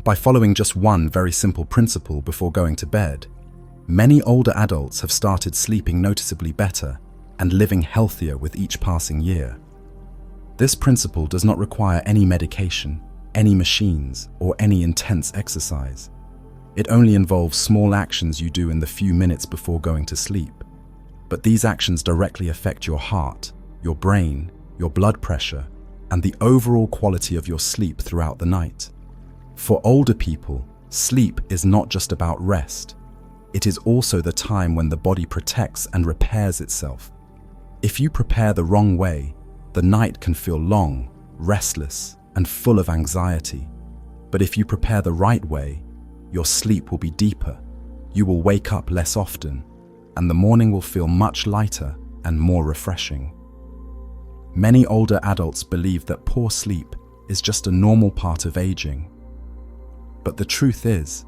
By following just one very simple principle before going to bed, many older adults have started sleeping noticeably better and living healthier with each passing year. This principle does not require any medication, any machines, or any intense exercise. It only involves small actions you do in the few minutes before going to sleep. But these actions directly affect your heart, your brain, your blood pressure, and the overall quality of your sleep throughout the night. For older people, sleep is not just about rest. It is also the time when the body protects and repairs itself. If you prepare the wrong way, the night can feel long, restless, and full of anxiety. But if you prepare the right way, your sleep will be deeper, you will wake up less often, and the morning will feel much lighter and more refreshing. Many older adults believe that poor sleep is just a normal part of aging. But the truth is,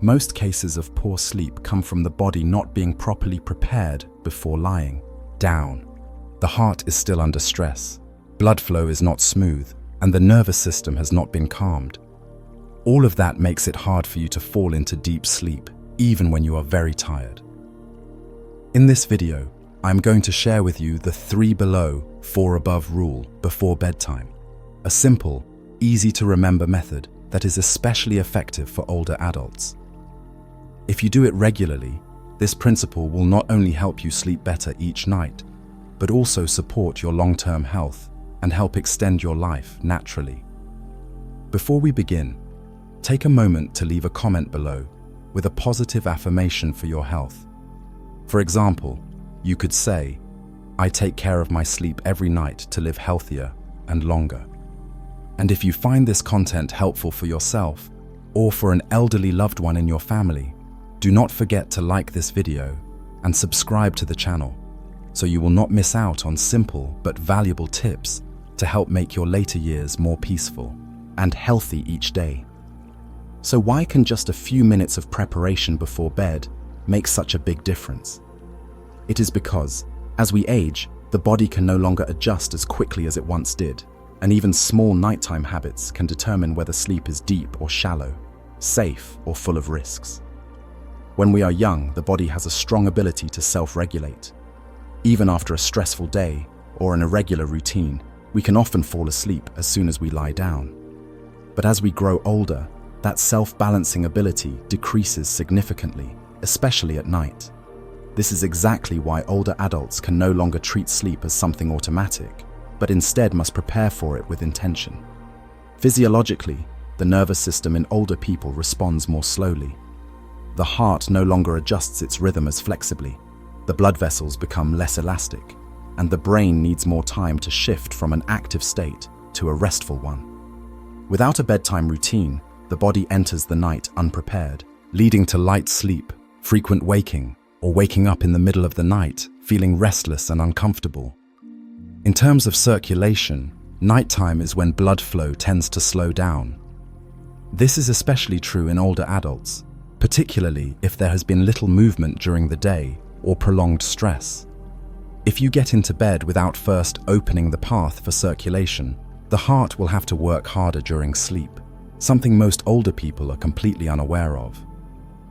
most cases of poor sleep come from the body not being properly prepared before lying down. The heart is still under stress, blood flow is not smooth, and the nervous system has not been calmed. All of that makes it hard for you to fall into deep sleep, even when you are very tired. In this video, I'm going to share with you the 3 below, 4 above rule before bedtime. A simple, easy to remember method that is especially effective for older adults. If you do it regularly, this principle will not only help you sleep better each night, but also support your long-term health and help extend your life naturally. Before we begin, take a moment to leave a comment below with a positive affirmation for your health. For example, you could say, "I take care of my sleep every night to live healthier and longer." And if you find this content helpful for yourself or for an elderly loved one in your family, do not forget to like this video and subscribe to the channel so you will not miss out on simple but valuable tips to help make your later years more peaceful and healthy each day. So why can just a few minutes of preparation before bed make such a big difference? It is because, as we age, the body can no longer adjust as quickly as it once did, and even small nighttime habits can determine whether sleep is deep or shallow, safe or full of risks. When we are young, the body has a strong ability to self-regulate. Even after a stressful day or an irregular routine, we can often fall asleep as soon as we lie down. But as we grow older, that self-balancing ability decreases significantly, especially at night. This is exactly why older adults can no longer treat sleep as something automatic, but instead must prepare for it with intention. Physiologically, the nervous system in older people responds more slowly. The heart no longer adjusts its rhythm as flexibly, the blood vessels become less elastic, and the brain needs more time to shift from an active state to a restful one. Without a bedtime routine, the body enters the night unprepared, leading to light sleep, frequent waking, or waking up in the middle of the night feeling restless and uncomfortable. In terms of circulation, nighttime is when blood flow tends to slow down. This is especially true in older adults, particularly if there has been little movement during the day or prolonged stress. If you get into bed without first opening the path for circulation, the heart will have to work harder during sleep, something most older people are completely unaware of.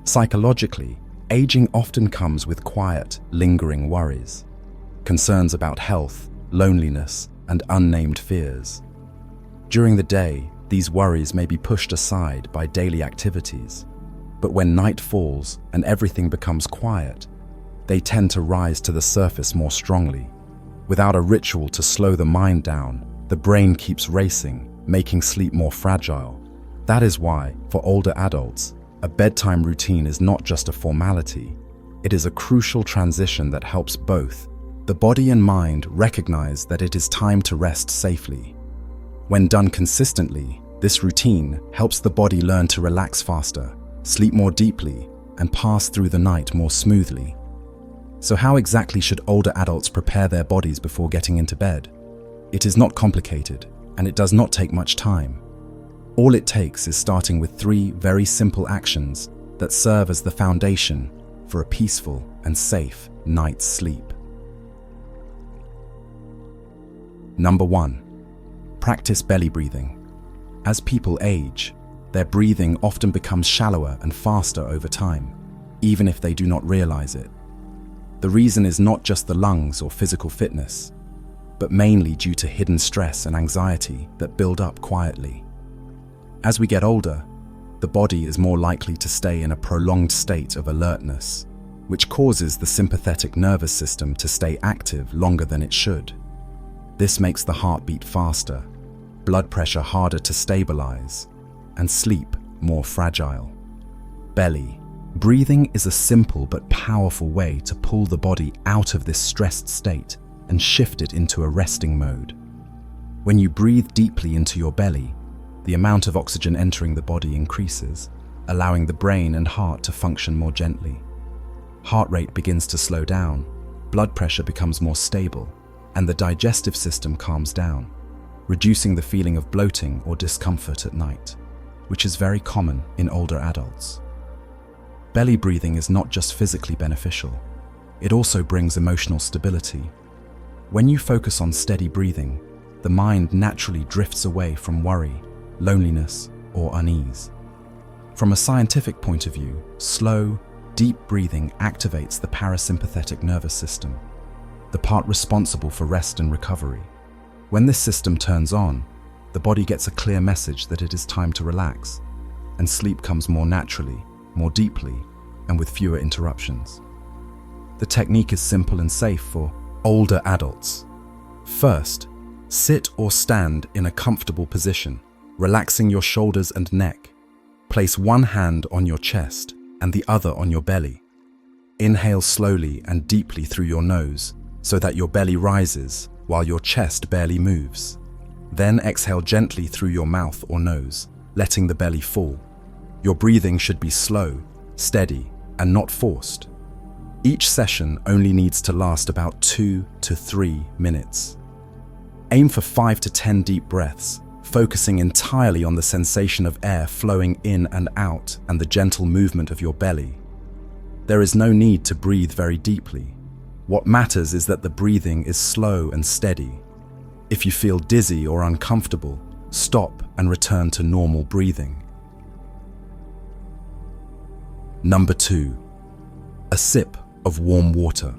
Psychologically, aging often comes with quiet, lingering worries, concerns about health, loneliness, and unnamed fears. During the day, these worries may be pushed aside by daily activities, but when night falls and everything becomes quiet, they tend to rise to the surface more strongly. Without a ritual to slow the mind down, the brain keeps racing, making sleep more fragile. That is why, for older adults, a bedtime routine is not just a formality. It is a crucial transition that helps both the body and mind recognize that it is time to rest safely. When done consistently, this routine helps the body learn to relax faster, sleep more deeply, and pass through the night more smoothly. So how exactly should older adults prepare their bodies before getting into bed? It is not complicated, and it does not take much time. All it takes is starting with 3 very simple actions that serve as the foundation for a peaceful and safe night's sleep. Number 1. Practice belly breathing. As people age, their breathing often becomes shallower and faster over time, even if they do not realize it. The reason is not just the lungs or physical fitness, but mainly due to hidden stress and anxiety that build up quietly. As we get older, the body is more likely to stay in a prolonged state of alertness, which causes the sympathetic nervous system to stay active longer than it should. This makes the heartbeat faster, blood pressure harder to stabilize, and sleep more fragile. Belly. Breathing is a simple but powerful way to pull the body out of this stressed state and shift it into a resting mode. When you breathe deeply into your belly, the amount of oxygen entering the body increases, allowing the brain and heart to function more gently. Heart rate begins to slow down, blood pressure becomes more stable, and the digestive system calms down, reducing the feeling of bloating or discomfort at night, which is very common in older adults. Belly breathing is not just physically beneficial, it also brings emotional stability. When you focus on steady breathing, the mind naturally drifts away from worry, loneliness, or unease. From a scientific point of view, slow, deep breathing activates the parasympathetic nervous system, the part responsible for rest and recovery. When this system turns on, the body gets a clear message that it is time to relax, and sleep comes more naturally, more deeply, and with fewer interruptions. The technique is simple and safe for older adults. First, sit or stand in a comfortable position, relaxing your shoulders and neck. Place one hand on your chest and the other on your belly. Inhale slowly and deeply through your nose so that your belly rises while your chest barely moves. Then exhale gently through your mouth or nose, letting the belly fall. Your breathing should be slow, steady, and not forced. Each session only needs to last about 2 to 3 minutes. Aim for 5 to 10 deep breaths, focusing entirely on the sensation of air flowing in and out and the gentle movement of your belly. There is no need to breathe very deeply. What matters is that the breathing is slow and steady. If you feel dizzy or uncomfortable, stop and return to normal breathing. Number 2. A sip of warm water.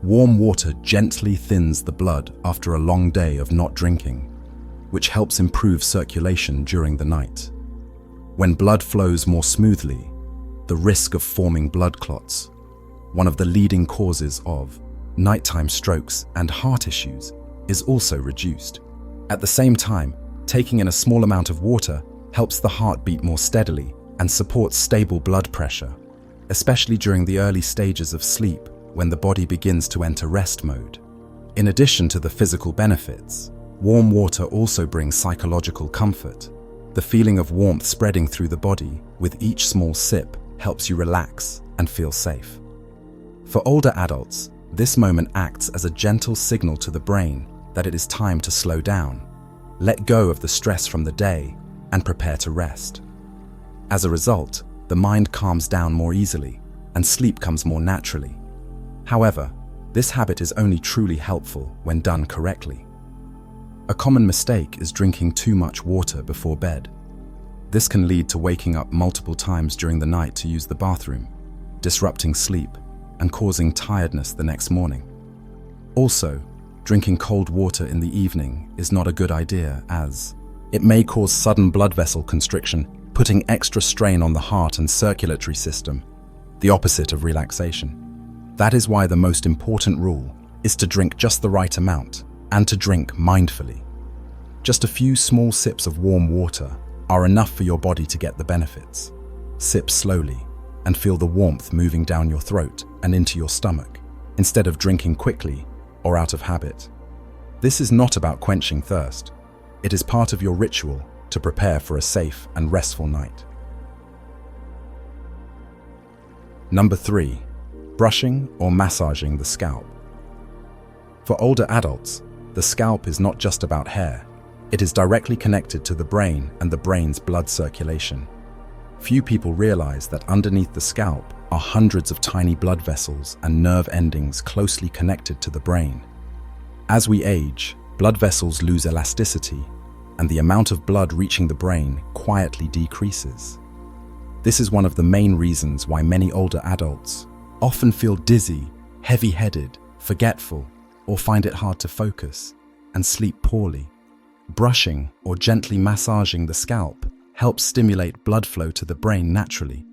Warm water gently thins the blood after a long day of not drinking, which helps improve circulation during the night. When blood flows more smoothly, the risk of forming blood clots, one of the leading causes of nighttime strokes and heart issues, is also reduced. At the same time, taking in a small amount of water helps the heart beat more steadily and supports stable blood pressure, especially during the early stages of sleep when the body begins to enter rest mode. In addition to the physical benefits, warm water also brings psychological comfort. The feeling of warmth spreading through the body with each small sip helps you relax and feel safe. For older adults, this moment acts as a gentle signal to the brain that it is time to slow down, let go of the stress from the day, and prepare to rest. As a result, the mind calms down more easily and sleep comes more naturally. However, this habit is only truly helpful when done correctly. A common mistake is drinking too much water before bed. This can lead to waking up multiple times during the night to use the bathroom, disrupting sleep and causing tiredness the next morning. Also, drinking cold water in the evening is not a good idea, as it may cause sudden blood vessel constriction, putting extra strain on the heart and circulatory system, the opposite of relaxation. That is why the most important rule is to drink just the right amount and to drink mindfully. Just a few small sips of warm water are enough for your body to get the benefits. Sip slowly and feel the warmth moving down your throat and into your stomach, instead of drinking quickly or out of habit. This is not about quenching thirst. It is part of your ritual to prepare for a safe and restful night. Number 3. Brushing or massaging the scalp. For older adults, the scalp is not just about hair. It is directly connected to the brain and the brain's blood circulation. Few people realize that underneath the scalp are hundreds of tiny blood vessels and nerve endings closely connected to the brain. As we age, blood vessels lose elasticity, and the amount of blood reaching the brain quietly decreases. This is one of the main reasons why many older adults often feel dizzy, heavy-headed, forgetful, or find it hard to focus and sleep poorly. Brushing or gently massaging the scalp helps stimulate blood flow to the brain naturally.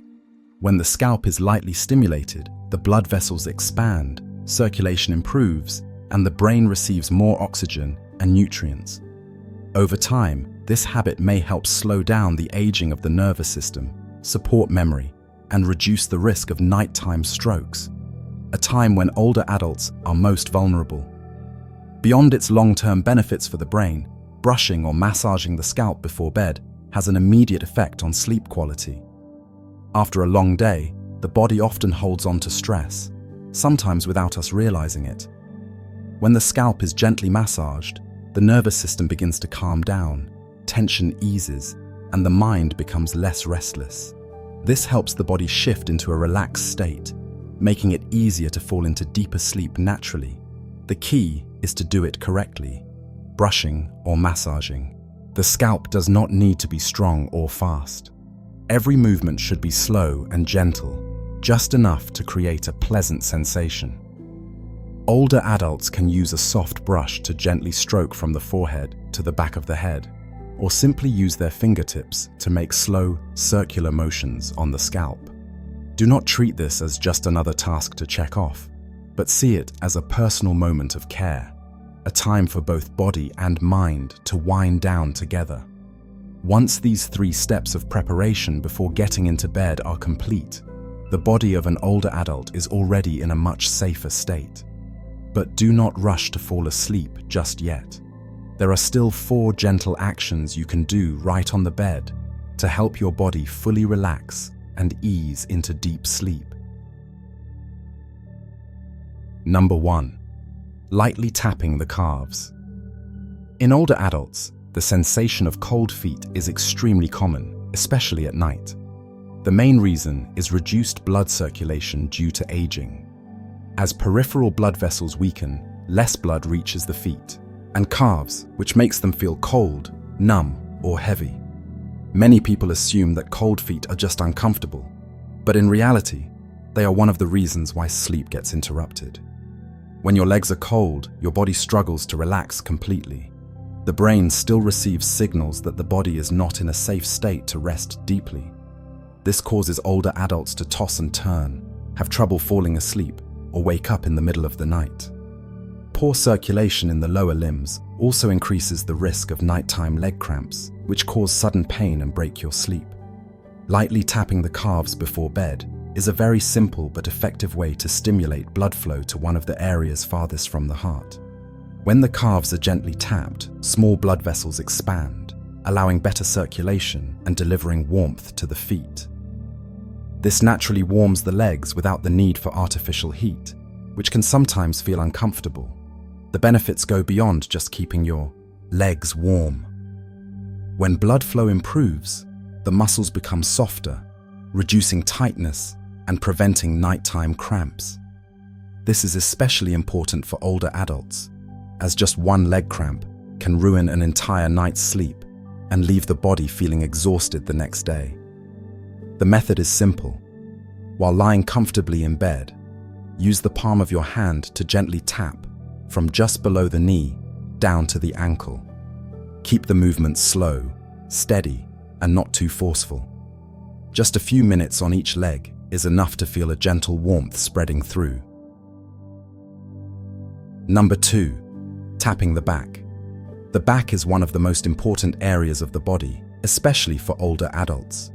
When the scalp is lightly stimulated, the blood vessels expand, circulation improves, and the brain receives more oxygen and nutrients. Over time, this habit may help slow down the aging of the nervous system, support memory, and reduce the risk of nighttime strokes, a time when older adults are most vulnerable. Beyond its long-term benefits for the brain, brushing or massaging the scalp before bed has an immediate effect on sleep quality. After a long day, the body often holds on to stress, sometimes without us realizing it. When the scalp is gently massaged, the nervous system begins to calm down, tension eases, and the mind becomes less restless. This helps the body shift into a relaxed state, making it easier to fall into deeper sleep naturally. The key is to do it correctly. Brushing or massaging. The scalp does not need to be strong or fast. Every movement should be slow and gentle, just enough to create a pleasant sensation. Older adults can use a soft brush to gently stroke from the forehead to the back of the head, or simply use their fingertips to make slow, circular motions on the scalp. Do not treat this as just another task to check off, but see it as a personal moment of care, a time for both body and mind to wind down together. Once these 3 steps of preparation before getting into bed are complete, the body of an older adult is already in a much safer state. But do not rush to fall asleep just yet. There are still 4 gentle actions you can do right on the bed to help your body fully relax and ease into deep sleep. Number 1. Lightly tapping the calves. In older adults, the sensation of cold feet is extremely common, especially at night. The main reason is reduced blood circulation due to aging. As peripheral blood vessels weaken, less blood reaches the feet and calves, which makes them feel cold, numb, or heavy. Many people assume that cold feet are just uncomfortable, but in reality, they are one of the reasons why sleep gets interrupted. When your legs are cold, your body struggles to relax completely. The brain still receives signals that the body is not in a safe state to rest deeply. This causes older adults to toss and turn, have trouble falling asleep, or wake up in the middle of the night. Poor circulation in the lower limbs also increases the risk of nighttime leg cramps, which cause sudden pain and break your sleep. Lightly tapping the calves before bed is a very simple but effective way to stimulate blood flow to one of the areas farthest from the heart. When the calves are gently tapped, small blood vessels expand, allowing better circulation and delivering warmth to the feet. This naturally warms the legs without the need for artificial heat, which can sometimes feel uncomfortable. The benefits go beyond just keeping your legs warm. When blood flow improves, the muscles become softer, reducing tightness and preventing nighttime cramps. This is especially important for older adults, as just one leg cramp can ruin an entire night's sleep and leave the body feeling exhausted the next day. The method is simple. While lying comfortably in bed, use the palm of your hand to gently tap from just below the knee down to the ankle. Keep the movement slow, steady, and not too forceful. Just a few minutes on each leg is enough to feel a gentle warmth spreading through. Number 2. Tapping the back. The back is one of the most important areas of the body, especially for older adults.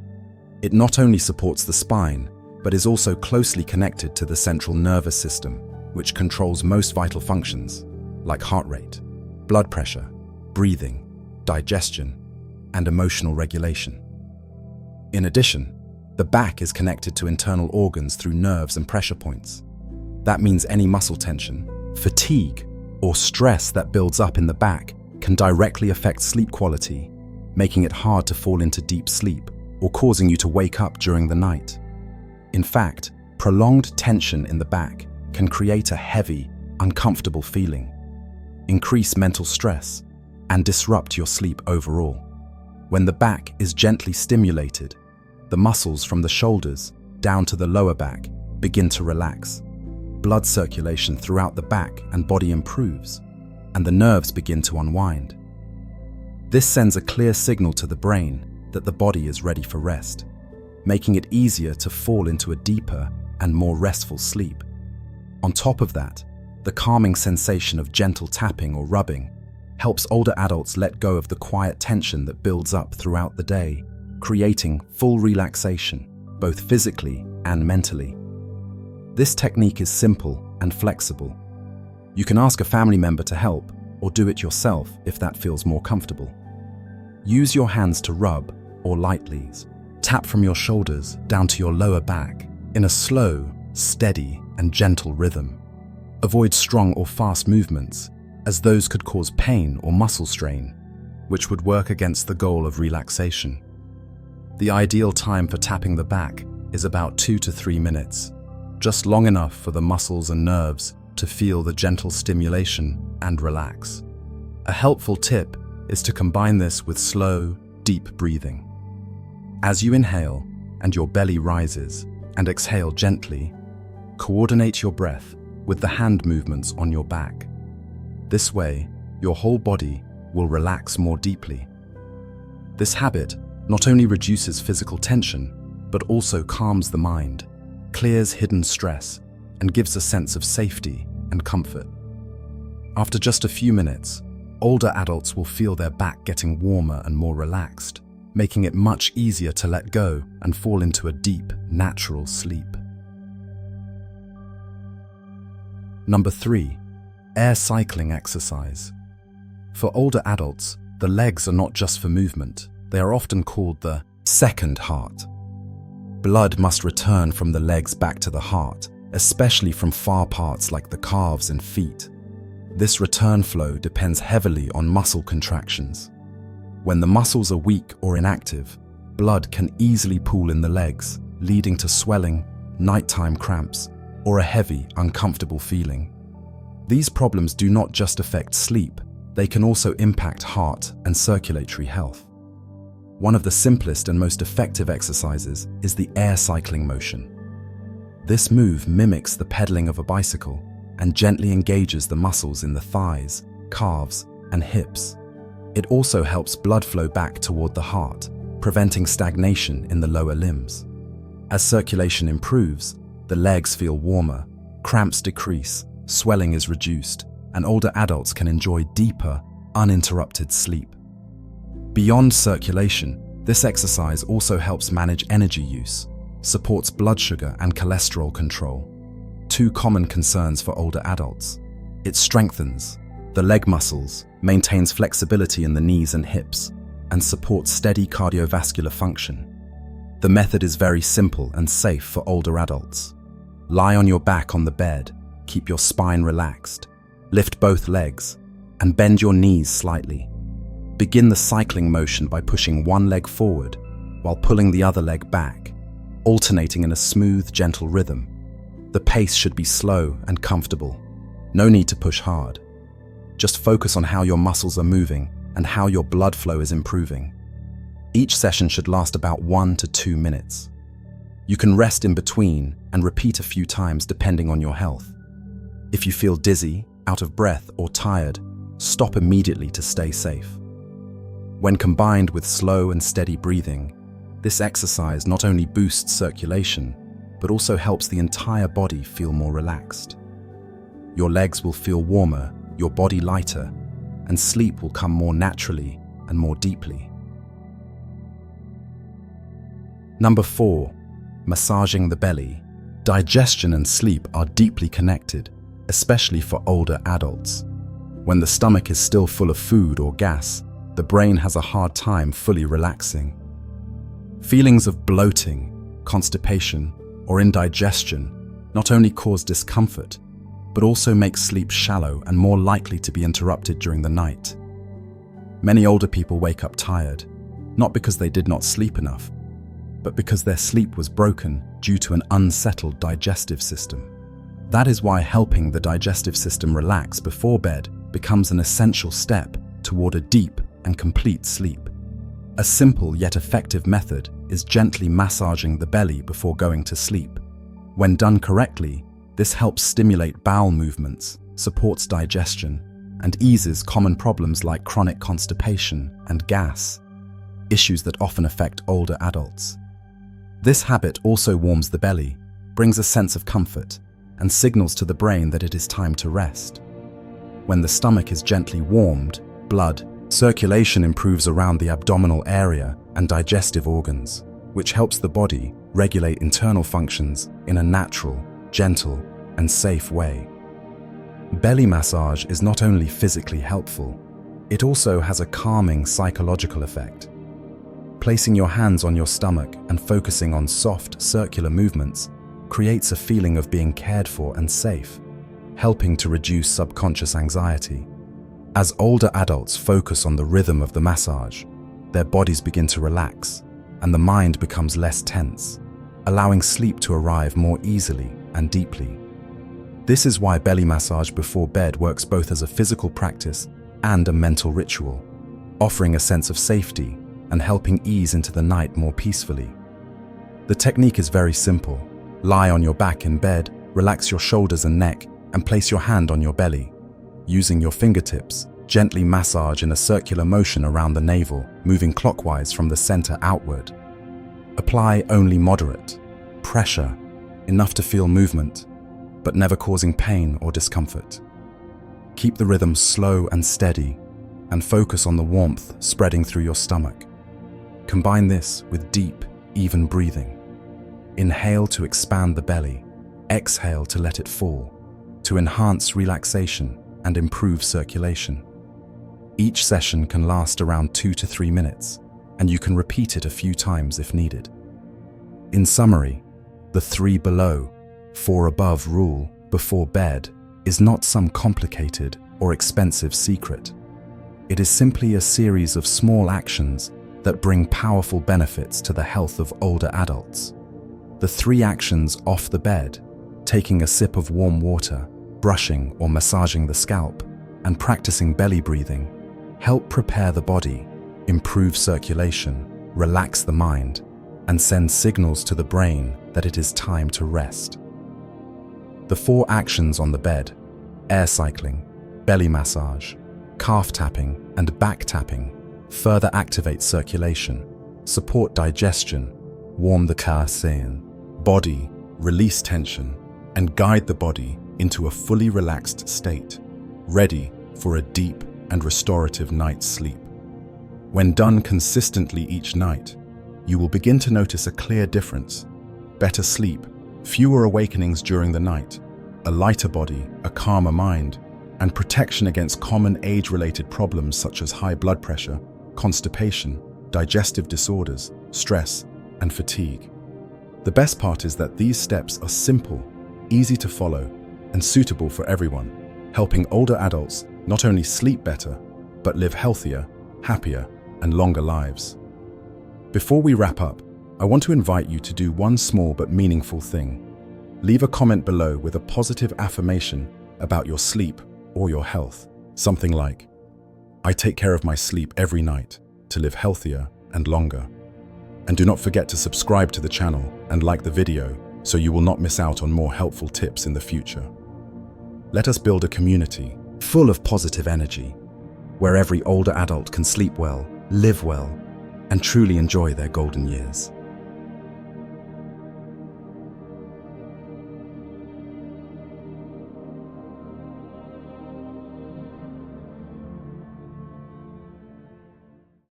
It not only supports the spine, but is also closely connected to the central nervous system, which controls most vital functions, like heart rate, blood pressure, breathing, digestion, and emotional regulation. In addition, the back is connected to internal organs through nerves and pressure points. That means any muscle tension, fatigue, or stress that builds up in the back can directly affect sleep quality, making it hard to fall into deep sleep or causing you to wake up during the night. In fact, prolonged tension in the back can create a heavy, uncomfortable feeling, increase mental stress, and disrupt your sleep overall. When the back is gently stimulated, the muscles from the shoulders down to the lower back begin to relax. Blood circulation throughout the back and body improves, and the nerves begin to unwind. This sends a clear signal to the brain that the body is ready for rest, making it easier to fall into a deeper and more restful sleep. On top of that, the calming sensation of gentle tapping or rubbing helps older adults let go of the quiet tension that builds up throughout the day, creating full relaxation, both physically and mentally. This technique is simple and flexible. You can ask a family member to help or do it yourself if that feels more comfortable. Use your hands to rub or lightly tap from your shoulders down to your lower back in a slow, steady, and gentle rhythm. Avoid strong or fast movements, as those could cause pain or muscle strain, which would work against the goal of relaxation. The ideal time for tapping the back is about 2 to 3 minutes, just long enough for the muscles and nerves to feel the gentle stimulation and relax. A helpful tip is to combine this with slow, deep breathing. As you inhale and your belly rises, and exhale gently, coordinate your breath with the hand movements on your back. This way, your whole body will relax more deeply. This habit not only reduces physical tension, but also calms the mind, clears hidden stress, and gives a sense of safety and comfort. After just a few minutes, older adults will feel their back getting warmer and more relaxed, making it much easier to let go and fall into a deep, natural sleep. Number 3, air cycling exercise. For older adults, the legs are not just for movement. They are often called the second heart. Blood must return from the legs back to the heart, especially from far parts like the calves and feet. This return flow depends heavily on muscle contractions. When the muscles are weak or inactive, blood can easily pool in the legs, leading to swelling, nighttime cramps, or a heavy, uncomfortable feeling. These problems do not just affect sleep, they can also impact heart and circulatory health. One of the simplest and most effective exercises is the air cycling motion. This move mimics the pedaling of a bicycle and gently engages the muscles in the thighs, calves, and hips. It also helps blood flow back toward the heart, preventing stagnation in the lower limbs. As circulation improves, the legs feel warmer, cramps decrease, swelling is reduced, and older adults can enjoy deeper, uninterrupted sleep. Beyond circulation, this exercise also helps manage energy use, supports blood sugar and cholesterol control, two common concerns for older adults. It strengthens the leg muscles, maintains flexibility in the knees and hips, and supports steady cardiovascular function. The method is very simple and safe for older adults. Lie on your back on the bed, keep your spine relaxed, lift both legs, and bend your knees slightly. Begin the cycling motion by pushing one leg forward while pulling the other leg back, alternating in a smooth, gentle rhythm. The pace should be slow and comfortable. No need to push hard. Just focus on how your muscles are moving and how your blood flow is improving. Each session should last about 1 to 2 minutes. You can rest in between and repeat a few times depending on your health. If you feel dizzy, out of breath, or tired, stop immediately to stay safe. When combined with slow and steady breathing, this exercise not only boosts circulation, but also helps the entire body feel more relaxed. Your legs will feel warmer, your body lighter, and sleep will come more naturally and more deeply. Number 4, massaging the belly. Digestion and sleep are deeply connected, especially for older adults. When the stomach is still full of food or gas, the brain has a hard time fully relaxing. Feelings of bloating, constipation, or indigestion not only cause discomfort, but also make sleep shallow and more likely to be interrupted during the night. Many older people wake up tired, not because they did not sleep enough, but because their sleep was broken due to an unsettled digestive system. That is why helping the digestive system relax before bed becomes an essential step toward a deep and complete sleep. A simple yet effective method is gently massaging the belly before going to sleep. When done correctly, this helps stimulate bowel movements, supports digestion, and eases common problems like chronic constipation and gas, issues that often affect older adults. This habit also warms the belly, brings a sense of comfort, and signals to the brain that it is time to rest. When the stomach is gently warmed, blood circulation improves around the abdominal area and digestive organs, which helps the body regulate internal functions in a natural, gentle, and safe way. Belly massage is not only physically helpful, it also has a calming psychological effect. Placing your hands on your stomach and focusing on soft, circular movements creates a feeling of being cared for and safe, helping to reduce subconscious anxiety. As older adults focus on the rhythm of the massage, their bodies begin to relax and the mind becomes less tense, allowing sleep to arrive more easily and deeply. This is why belly massage before bed works both as a physical practice and a mental ritual, offering a sense of safety and helping ease into the night more peacefully. The technique is very simple. Lie on your back in bed, relax your shoulders and neck, and place your hand on your belly. Using your fingertips, gently massage in a circular motion around the navel, moving clockwise from the center outward. Apply only moderate pressure, enough to feel movement, but never causing pain or discomfort. Keep the rhythm slow and steady, and focus on the warmth spreading through your stomach. Combine this with deep, even breathing. Inhale to expand the belly, exhale to let it fall, to enhance relaxation and improve circulation. Each session can last around 2 to 3 minutes, and you can repeat it a few times if needed. In summary, the 3 below, 4 above rule before bed is not some complicated or expensive secret. It is simply a series of small actions that bring powerful benefits to the health of older adults. The 3 actions off the bed, taking a sip of warm water, brushing or massaging the scalp, and practicing belly breathing, help prepare the body, improve circulation, relax the mind, and send signals to the brain that it is time to rest. The 4 actions on the bed, air cycling, belly massage, calf tapping, and back tapping, further activate circulation, support digestion, warm the body, release tension, and guide the body into a fully relaxed state, ready for a deep and restorative night's sleep. When done consistently each night, you will begin to notice a clear difference: better sleep, fewer awakenings during the night, a lighter body, a calmer mind, and protection against common age-related problems such as high blood pressure, constipation, digestive disorders, stress, and fatigue. The best part is that these steps are simple, easy to follow, and suitable for everyone, helping older adults not only sleep better, but live healthier, happier, and longer lives. Before we wrap up, I want to invite you to do one small but meaningful thing. Leave a comment below with a positive affirmation about your sleep or your health. Something like, "I take care of my sleep every night to live healthier and longer." And do not forget to subscribe to the channel and like the video so you will not miss out on more helpful tips in the future. Let us build a community full of positive energy, where every older adult can sleep well, live well, and truly enjoy their golden years.